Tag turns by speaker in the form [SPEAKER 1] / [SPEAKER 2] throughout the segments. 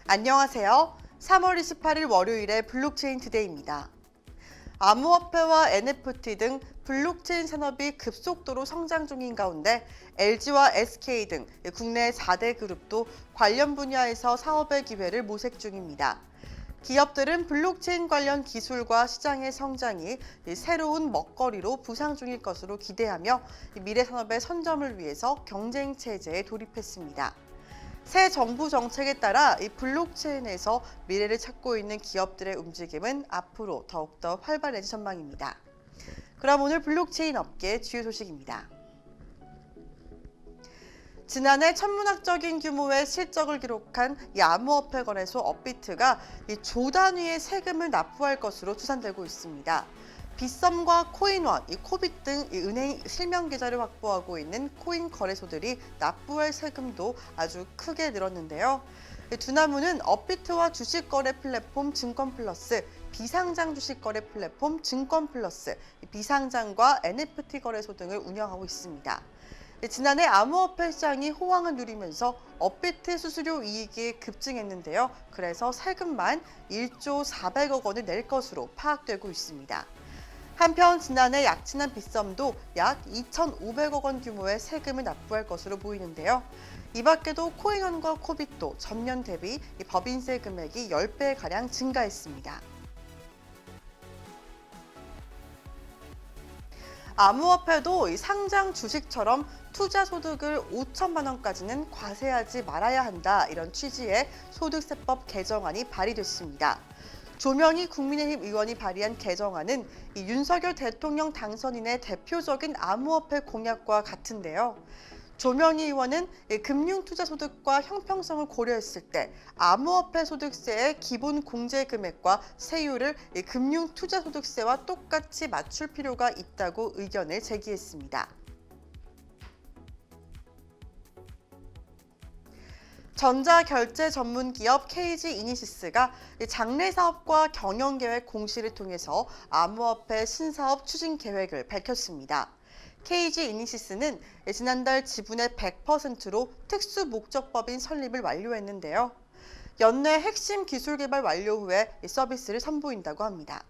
[SPEAKER 1] 안녕하세요. 3월 28일 월요일의 블록체인 투데이입니다. 암호화폐와 NFT 등 블록체인 산업이 급속도로 성장 중인 가운데 LG와 SK 등 국내 4대 그룹도 관련 분야에서 사업의 기회를 모색 중입니다. 기업들은 블록체인 관련 기술과 시장의 성장이 새로운 먹거리로 부상 중일 것으로 기대하며 미래 산업의 선점을 위해서 경쟁 체제에 돌입했습니다. 새 정부 정책에 따라 이 블록체인에서 미래를 찾고 있는 기업들의 움직임은 앞으로 더욱더 활발해질 전망입니다. 그럼 오늘 블록체인 업계 주요 소식입니다. 지난해 천문학적인 규모의 실적을 기록한 이 암호화폐 거래소 업비트가 조 단위의 세금을 납부할 것으로 추산되고 있습니다. 빗썸과 코인원, 코빗 등 은행 실명 계좌를 확보하고 있는 코인 거래소들이 납부할 세금도 아주 크게 늘었는데요. 두나무는 업비트와 주식거래 플랫폼 증권플러스, 비상장 주식거래 플랫폼 증권플러스, 비상장과 NFT 거래소 등을 운영하고 있습니다. 지난해 암호화폐 시장이 호황을 누리면서 업비트 수수료 이익이 급증했는데요. 그래서 세금만 1조 400억 원을 낼 것으로 파악되고 있습니다. 한편 지난해 약진한 빗썸도 약 2,500억 원 규모의 세금을 납부할 것으로 보이는데요. 이 밖에도 코인원과 코빗도 전년 대비 법인세 금액이 10배가량 증가했습니다. 암호화폐도 상장 주식처럼 투자 소득을 5천만 원까지는 과세하지 말아야 한다, 이런 취지의 소득세법 개정안이 발의됐습니다. 조명희 국민의힘 의원이 발의한 개정안은 윤석열 대통령 당선인의 대표적인 암호화폐 공약과 같은데요. 조명희 의원은 금융투자소득과 형평성을 고려했을 때 암호화폐 소득세의 기본 공제 금액과 세율을 금융투자소득세와 똑같이 맞출 필요가 있다고 의견을 제기했습니다. 전자결제 전문 기업 KG 이니시스가 장래 사업과 경영 계획 공시를 통해서 암호화폐 신사업 추진 계획을 밝혔습니다. KG 이니시스는 지난달 지분의 100%로 특수 목적법인 설립을 완료했는데요. 연내 핵심 기술 개발 완료 후에 서비스를 선보인다고 합니다.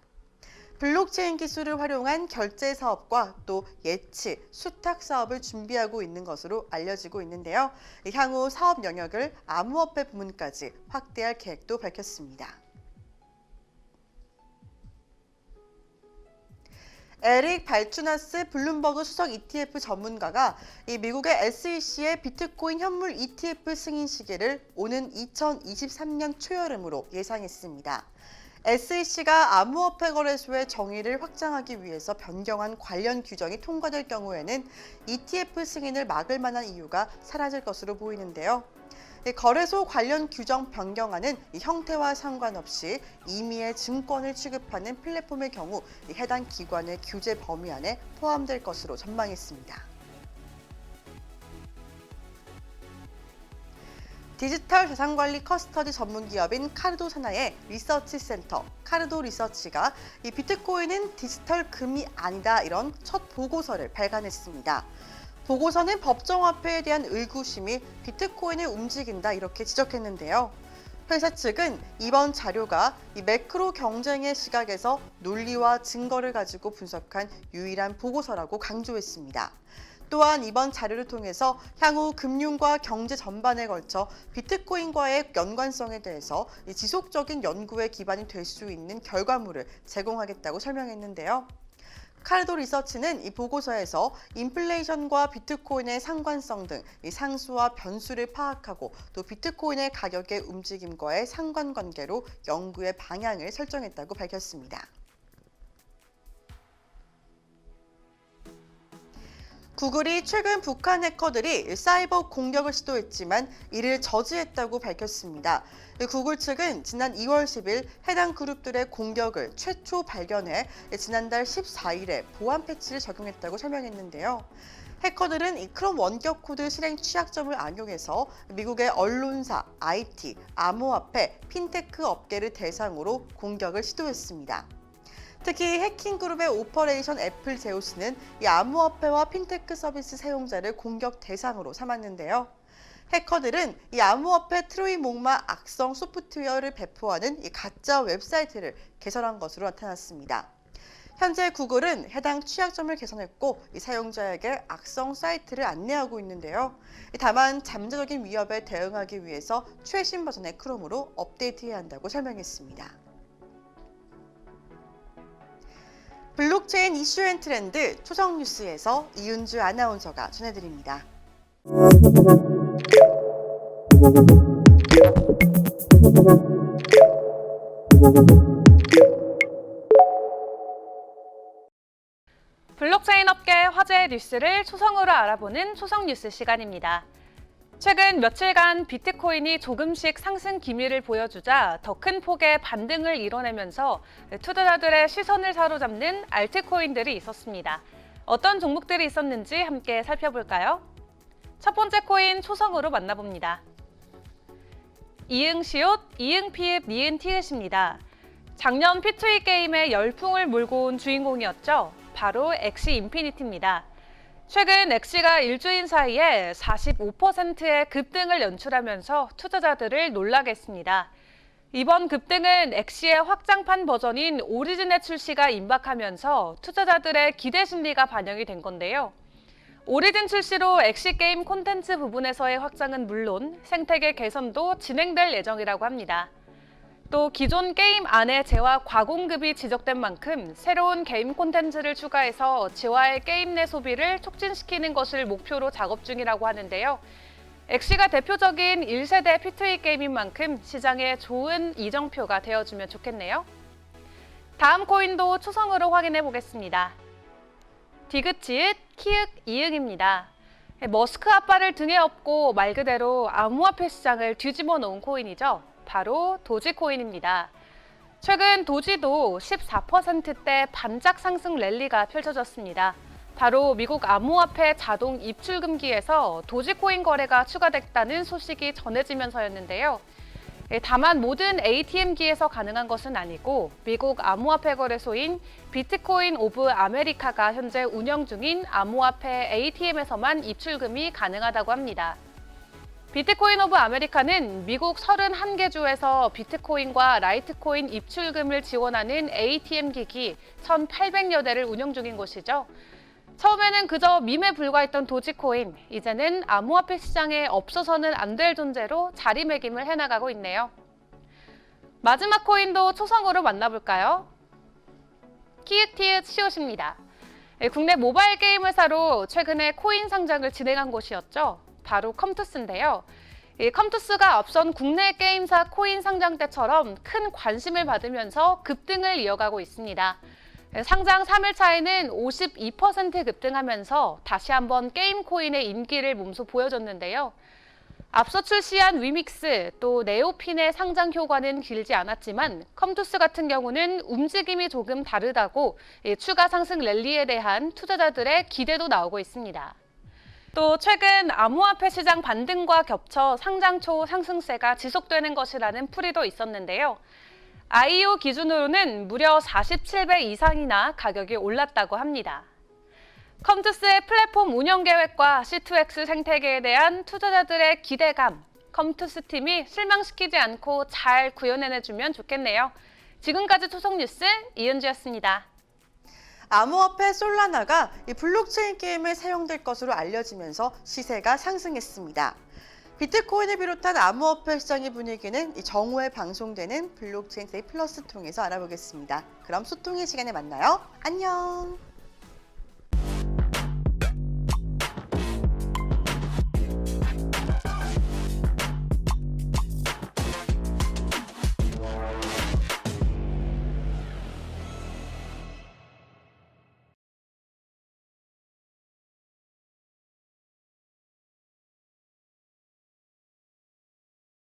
[SPEAKER 1] 블록체인 기술을 활용한 결제 사업과 또 예치, 수탁 사업을 준비하고 있는 것으로 알려지고 있는데요. 향후 사업 영역을 암호화폐 부문까지 확대할 계획도 밝혔습니다. 에릭 발추나스 블룸버그 수석 ETF 전문가가 미국의 SEC의 비트코인 현물 ETF 승인 시기를 오는 2023년 초여름으로 예상했습니다. SEC가 암호화폐 거래소의 정의를 확장하기 위해서 변경한 관련 규정이 통과될 경우에는 ETF 승인을 막을 만한 이유가 사라질 것으로 보이는데요. 거래소 관련 규정 변경안은 형태와 상관없이 임의의 증권을 취급하는 플랫폼의 경우 해당 기관의 규제 범위 안에 포함될 것으로 전망했습니다. 디지털 자산관리 커스터디 전문기업인 카르도 산하의 리서치 센터 카르도 리서치가 이 비트코인은 디지털 금이 아니다, 이런 첫 보고서를 발간했습니다. 보고서는 법정화폐에 대한 의구심이 비트코인을 움직인다, 이렇게 지적했는데요. 회사 측은 이번 자료가 이 매크로 경쟁의 시각에서 논리와 증거를 가지고 분석한 유일한 보고서라고 강조했습니다. 또한 이번 자료를 통해서 향후 금융과 경제 전반에 걸쳐 비트코인과의 연관성에 대해서 지속적인 연구의 기반이 될 수 있는 결과물을 제공하겠다고 설명했는데요. 카르도 리서치는 이 보고서에서 인플레이션과 비트코인의 상관성 등 상수와 변수를 파악하고 또 비트코인의 가격의 움직임과의 상관관계로 연구의 방향을 설정했다고 밝혔습니다. 구글이 최근 북한 해커들이 사이버 공격을 시도했지만 이를 저지했다고 밝혔습니다. 구글 측은 지난 2월 10일 해당 그룹들의 공격을 최초 발견해 지난달 14일에 보안 패치를 적용했다고 설명했는데요. 해커들은 이 크롬 원격 코드 실행 취약점을 악용해서 미국의 언론사, IT, 암호화폐, 핀테크 업계를 대상으로 공격을 시도했습니다. 특히 해킹 그룹의 오퍼레이션 애플 제우스는 이 암호화폐와 핀테크 서비스 사용자를 공격 대상으로 삼았는데요. 해커들은 이 암호화폐 트로이 목마 악성 소프트웨어를 배포하는 이 가짜 웹사이트를 개설한 것으로 나타났습니다. 현재 구글은 해당 취약점을 개선했고 이 사용자에게 악성 사이트를 안내하고 있는데요. 다만 잠재적인 위협에 대응하기 위해서 최신 버전의 크롬으로 업데이트해야 한다고 설명했습니다. 블록체인 이슈 앤 트렌드 초성 뉴스에서 이은주 아나운서가 전해드립니다.
[SPEAKER 2] 블록체인 업계 화제의 뉴스를 초성으로 알아보는 초성 뉴스 시간입니다. 최근 며칠간 비트코인이 조금씩 상승 기미를 보여주자 더 큰 폭의 반등을 이뤄내면서 투자자들의 시선을 사로잡는 알트코인들이 있었습니다. 어떤 종목들이 있었는지 함께 살펴볼까요? 첫 번째 코인 초성으로 만나봅니다. 이응시옷, 이응피읍, 니은티읕입니다. 작년 P2E 게임의 열풍을 몰고 온 주인공이었죠. 바로 엑시 인피니티입니다. 최근 엑시가 일주일 사이에 45%의 급등을 연출하면서 투자자들을 놀라게 했습니다. 이번 급등은 엑시의 확장판 버전인 오리진의 출시가 임박하면서 투자자들의 기대 심리가 반영이 된 건데요. 오리진 출시로 엑시 게임 콘텐츠 부분에서의 확장은 물론 생태계 개선도 진행될 예정이라고 합니다. 또 기존 게임 안에 재화 과공급이 지적된 만큼 새로운 게임 콘텐츠를 추가해서 재화의 게임 내 소비를 촉진시키는 것을 목표로 작업 중이라고 하는데요. 엑시가 대표적인 1세대 P2E 게임인 만큼 시장에 좋은 이정표가 되어주면 좋겠네요. 다음 코인도 초성으로 확인해 보겠습니다. 디귿지읒, 키읔, 이응입니다. 머스크 아빠를 등에 업고 말 그대로 암호화폐 시장을 뒤집어 놓은 코인이죠. 바로 도지코인입니다. 최근 도지도 14%대 반짝 상승 랠리가 펼쳐졌습니다. 바로 미국 암호화폐 자동 입출 금기에서 도지코인 거래가 추가됐다는 소식이 전해지면서였는데요. 다만 모든 ATM기에서 가능한 것은 아니고 미국 암호화폐 거래소인 비트코인 오브 아메리카가 현재 운영 중인 암호화폐 ATM에서만 입출금이 가능하다고 합니다. 비트코인 오브 아메리카는 미국 31개 주에서 비트코인과 라이트코인 입출금을 지원하는 ATM 기기 1,800여 대를 운영 중인 곳이죠. 처음에는 그저 밈에 불과했던 도지코인, 이제는 암호화폐 시장에 없어서는 안 될 존재로 자리매김을 해나가고 있네요. 마지막 코인도 초성으로 만나볼까요? 키읔티읕 시옷입니다. 국내 모바일 게임 회사로 최근에 코인 상장을 진행한 곳이었죠. 바로 컴투스인데요. 이 컴투스가 앞선 국내 게임사 코인 상장 때처럼 큰 관심을 받으면서 급등을 이어가고 있습니다. 상장 3일차에는 52% 급등하면서 다시 한번 게임 코인의 인기를 몸소 보여줬는데요. 앞서 출시한 위믹스 또 네오핀의 상장 효과는 길지 않았지만 컴투스 같은 경우는 움직임이 조금 다르다고 추가 상승 랠리에 대한 투자자들의 기대도 나오고 있습니다. 또 최근 암호화폐 시장 반등과 겹쳐 상장 초 상승세가 지속되는 것이라는 풀이도 있었는데요. IEO 기준으로는 무려 47배 이상이나 가격이 올랐다고 합니다. 컴투스의 플랫폼 운영 계획과 C2X 생태계에 대한 투자자들의 기대감, 컴투스 팀이 실망시키지 않고 잘 구현해내주면 좋겠네요. 지금까지 초성 뉴스 이은주였습니다.
[SPEAKER 1] 암호화폐 솔라나가 이 블록체인 게임에 사용될 것으로 알려지면서 시세가 상승했습니다. 비트코인을 비롯한 암호화폐 시장의 분위기는 이 정오에 방송되는 블록체인 데이 플러스 통해서 알아보겠습니다. 그럼 소통의 시간에 만나요. 안녕.